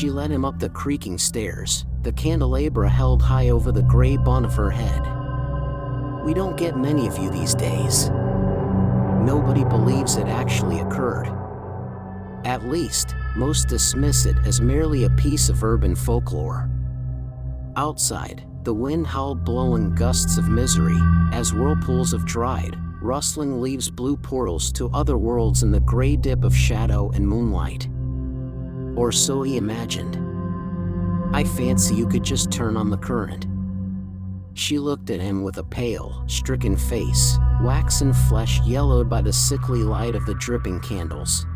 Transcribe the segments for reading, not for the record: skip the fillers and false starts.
She led him up the creaking stairs, the candelabra held high over the gray bun of her head. We don't get many of you these days. Nobody believes it actually occurred. At least, most dismiss it as merely a piece of urban folklore. Outside, the wind howled, blowing gusts of misery, as whirlpools of dried, rustling leaves blew portals to other worlds in the gray dip of shadow and moonlight. Or so he imagined. I fancy you could just turn on the current. She looked at him with a pale, stricken face, waxen flesh yellowed by the sickly light of the dripping candles.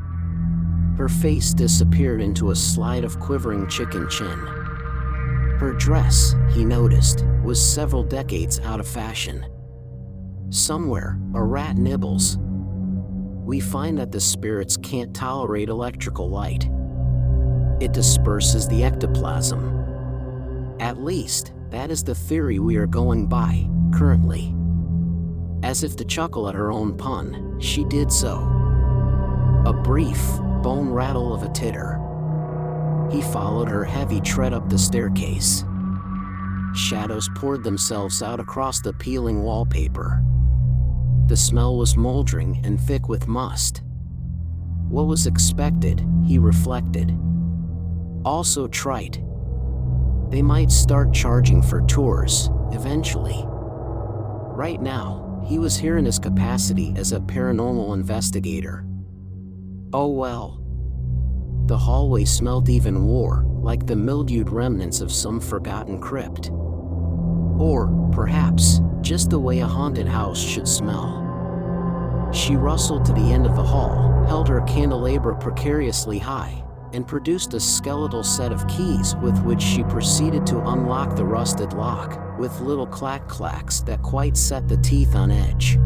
Her face disappeared into a slide of quivering chicken chin. Her dress, he noticed, was several decades out of fashion. Somewhere, a rat nibbles. We find that the spirits can't tolerate electrical light. It disperses the ectoplasm. At least, that is the theory we are going by, currently. As if to chuckle at her own pun, she did so. A brief, bone rattle of a titter. He followed her heavy tread up the staircase. Shadows poured themselves out across the peeling wallpaper. The smell was moldering and thick with must. What was expected, he reflected. Also trite. They might start charging for tours, eventually. Right now, he was here in his capacity as a paranormal investigator. Oh well. The hallway smelled even more, like the mildewed remnants of some forgotten crypt. Or, perhaps, just the way a haunted house should smell. She rustled to the end of the hall, held her candelabra precariously high, and produced a skeletal set of keys with which she proceeded to unlock the rusted lock, with little clack-clacks that quite set the teeth on edge.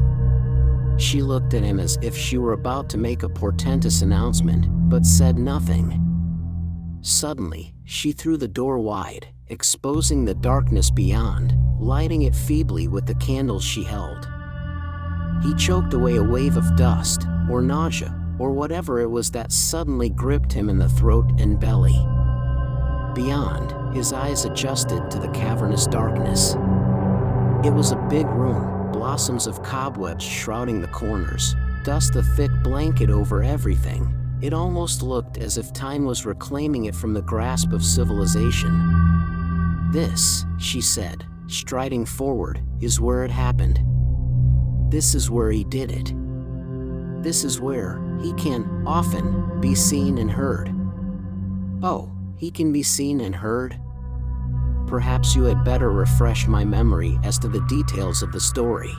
She looked at him as if she were about to make a portentous announcement, but said nothing. Suddenly, she threw the door wide, exposing the darkness beyond, lighting it feebly with the candles she held. He choked away a wave of dust, or nausea, or whatever it was that suddenly gripped him in the throat and belly. Beyond, his eyes adjusted to the cavernous darkness. It was a big room, blossoms of cobwebs shrouding the corners, dust a thick blanket over everything. It almost looked as if time was reclaiming it from the grasp of civilization. This, she said, striding forward, is where it happened. This is where he did it. This is where he can, often, be seen and heard. Oh, he can be seen and heard? Perhaps you had better refresh my memory as to the details of the story.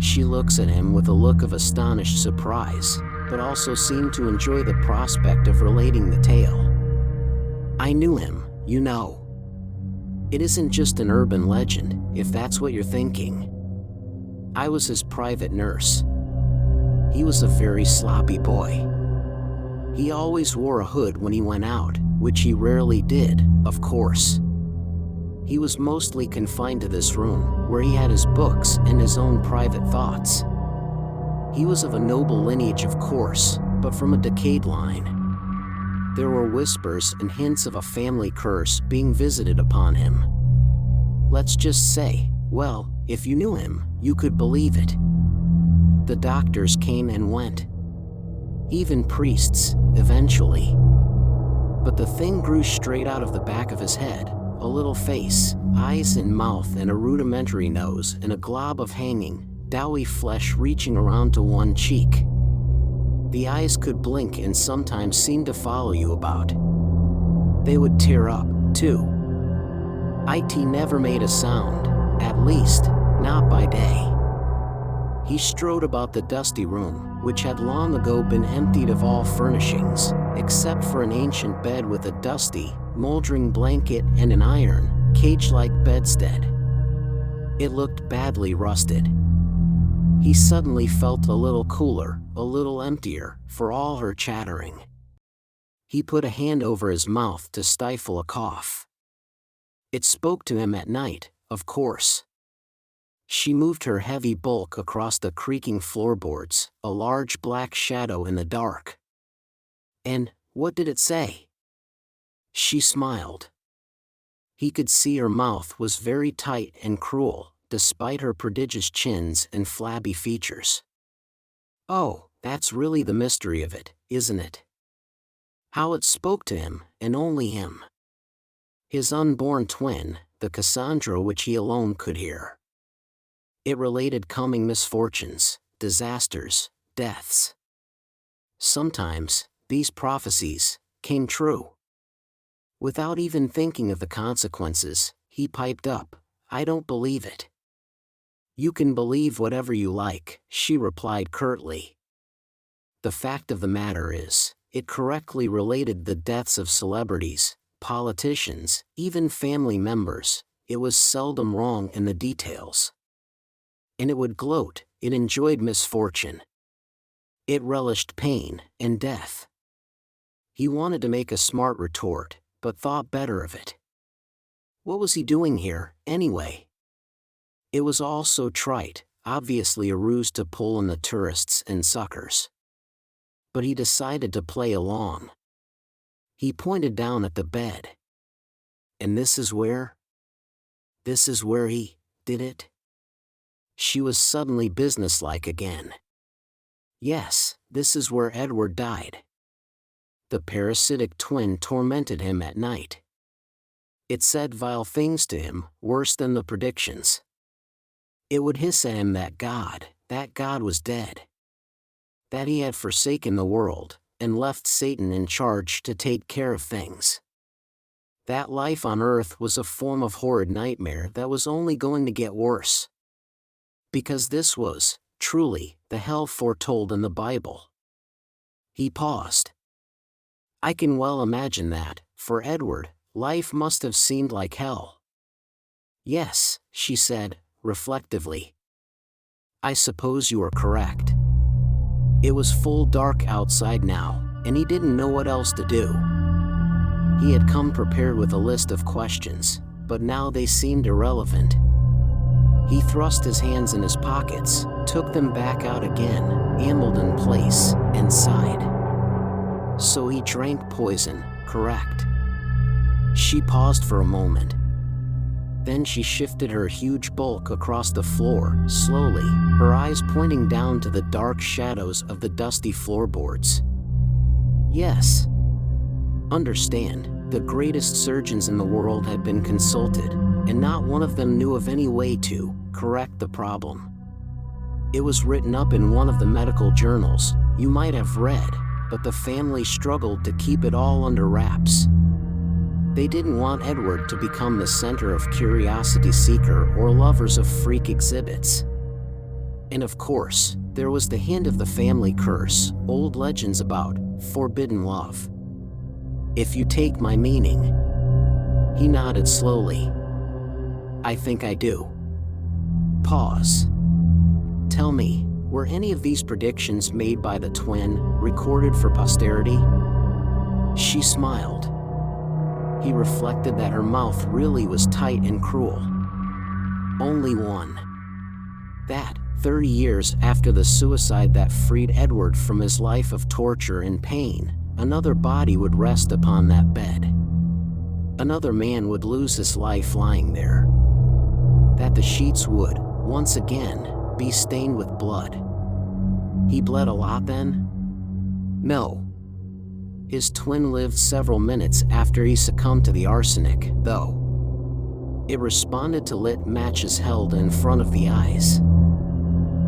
She looks at him with a look of astonished surprise, but also seemed to enjoy the prospect of relating the tale. I knew him, you know. It isn't just an urban legend, if that's what you're thinking. I was his private nurse. He was a very sloppy boy. He always wore a hood when he went out, which he rarely did, of course. He was mostly confined to this room, where he had his books and his own private thoughts. He was of a noble lineage, of course, but from a decayed line. There were whispers and hints of a family curse being visited upon him. Let's just say, well, if you knew him, you could believe it. The doctors came and went. Even priests, eventually. But the thing grew straight out of the back of his head, a little face, eyes and mouth and a rudimentary nose and a glob of hanging, doughy flesh reaching around to one cheek. The eyes could blink and sometimes seemed to follow you about. They would tear up, too. It never made a sound, at least, not by day. He strode about the dusty room, which had long ago been emptied of all furnishings, except for an ancient bed with a dusty, moldering blanket and an iron, cage-like bedstead. It looked badly rusted. He suddenly felt a little cooler, a little emptier, for all her chattering. He put a hand over his mouth to stifle a cough. It spoke to him at night, of course. She moved her heavy bulk across the creaking floorboards, a large black shadow in the dark. And what did it say? She smiled. He could see her mouth was very tight and cruel, despite her prodigious chins and flabby features. Oh, that's really the mystery of it, isn't it? How it spoke to him, and only him. His unborn twin, the Cassandra which he alone could hear. It related coming misfortunes, disasters, deaths. Sometimes, these prophecies came true. Without even thinking of the consequences, he piped up, "I don't believe it." "You can believe whatever you like," she replied curtly. The fact of the matter is, it correctly related the deaths of celebrities, politicians, even family members. It was seldom wrong in the details. And it would gloat, it enjoyed misfortune. It relished pain and death. He wanted to make a smart retort, but thought better of it. What was he doing here, anyway? It was all so trite, obviously a ruse to pull in the tourists and suckers. But he decided to play along. He pointed down at the bed. "And this is where he did it?" She was suddenly businesslike again. "Yes, this is where Edward died. The parasitic twin tormented him at night. It said vile things to him, worse than the predictions. It would hiss at him that God was dead. That he had forsaken the world, and left Satan in charge to take care of things. That life on earth was a form of horrid nightmare that was only going to get worse. Because this was, truly, the hell foretold in the Bible." He paused. I can well imagine that, for Edward, life must have seemed like hell. "Yes," she said, reflectively. "I suppose you are correct." It was full dark outside now, and he didn't know what else to do. He had come prepared with a list of questions, but now they seemed irrelevant. He thrust his hands in his pockets, took them back out again, ambled in place, and sighed. "So he drank poison, correct?" She paused for a moment. Then she shifted her huge bulk across the floor, slowly, her eyes pointing down to the dark shadows of the dusty floorboards. "Yes. Understand, the greatest surgeons in the world had been consulted, and not one of them knew of any way to correct the problem. It was written up in one of the medical journals, you might have read, but the family struggled to keep it all under wraps. They didn't want Edward to become the center of curiosity seeker or lovers of freak exhibits. And of course, there was the hint of the family curse, old legends about forbidden love. If you take my meaning." He nodded slowly. "I think I do." Pause. "Tell me, were any of these predictions made by the twin, recorded for posterity?" She smiled. He reflected that her mouth really was tight and cruel. "Only one. That, 30 years after the suicide that freed Edward from his life of torture and pain, another body would rest upon that bed. Another man would lose his life lying there. That the sheets would, once again, be stained with blood." "He bled a lot then?" "No. His twin lived several minutes after he succumbed to the arsenic, though. It responded to lit matches held in front of the eyes.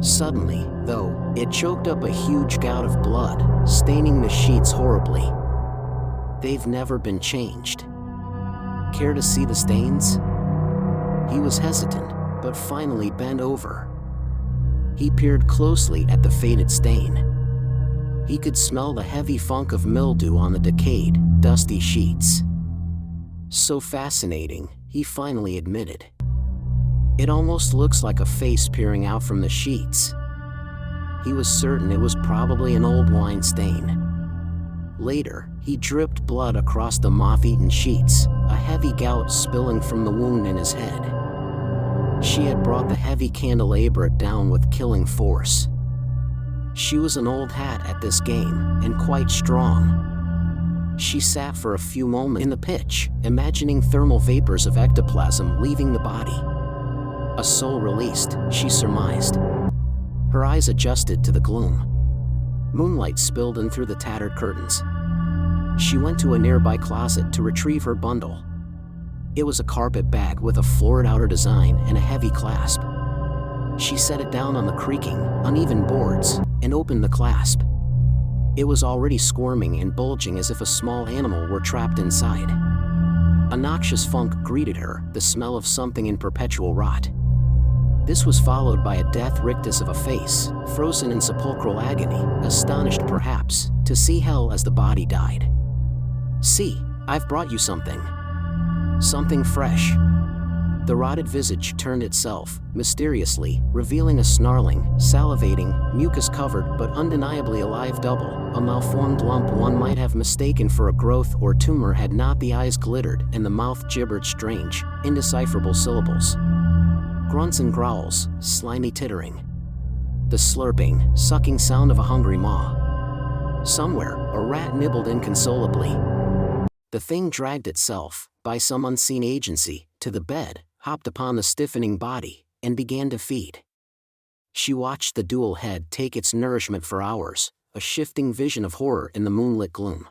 Suddenly, though, it choked up a huge gout of blood, staining the sheets horribly. They've never been changed. Care to see the stains?" He was hesitant, but finally bent over. He peered closely at the faded stain. He could smell the heavy funk of mildew on the decayed, dusty sheets. "So fascinating," he finally admitted. "It almost looks like a face peering out from the sheets." He was certain it was probably an old wine stain. Later, he dripped blood across the moth-eaten sheets, a heavy gout spilling from the wound in his head. She had brought the heavy candelabra down with killing force. She was an old hat at this game, and quite strong. She sat for a few moments in the pitch, imagining thermal vapors of ectoplasm leaving the body. A soul released, she surmised. Her eyes adjusted to the gloom. Moonlight spilled in through the tattered curtains. She went to a nearby closet to retrieve her bundle. It was a carpet bag with a florid outer design and a heavy clasp. She set it down on the creaking, uneven boards, and opened the clasp. It was already squirming and bulging as if a small animal were trapped inside. A noxious funk greeted her, the smell of something in perpetual rot. This was followed by a death rictus of a face, frozen in sepulchral agony, astonished perhaps, to see hell as the body died. "See, I've brought you something. Something fresh." The rotted visage turned itself, mysteriously, revealing a snarling, salivating, mucus-covered but undeniably alive double, a malformed lump one might have mistaken for a growth or tumor had not the eyes glittered and the mouth gibbered strange, indecipherable syllables. Grunts and growls, slimy tittering. The slurping, sucking sound of a hungry maw. Somewhere, a rat nibbled inconsolably. The thing dragged itself, by some unseen agency, to the bed, hopped upon the stiffening body, and began to feed. She watched the dual head take its nourishment for hours, a shifting vision of horror in the moonlit gloom.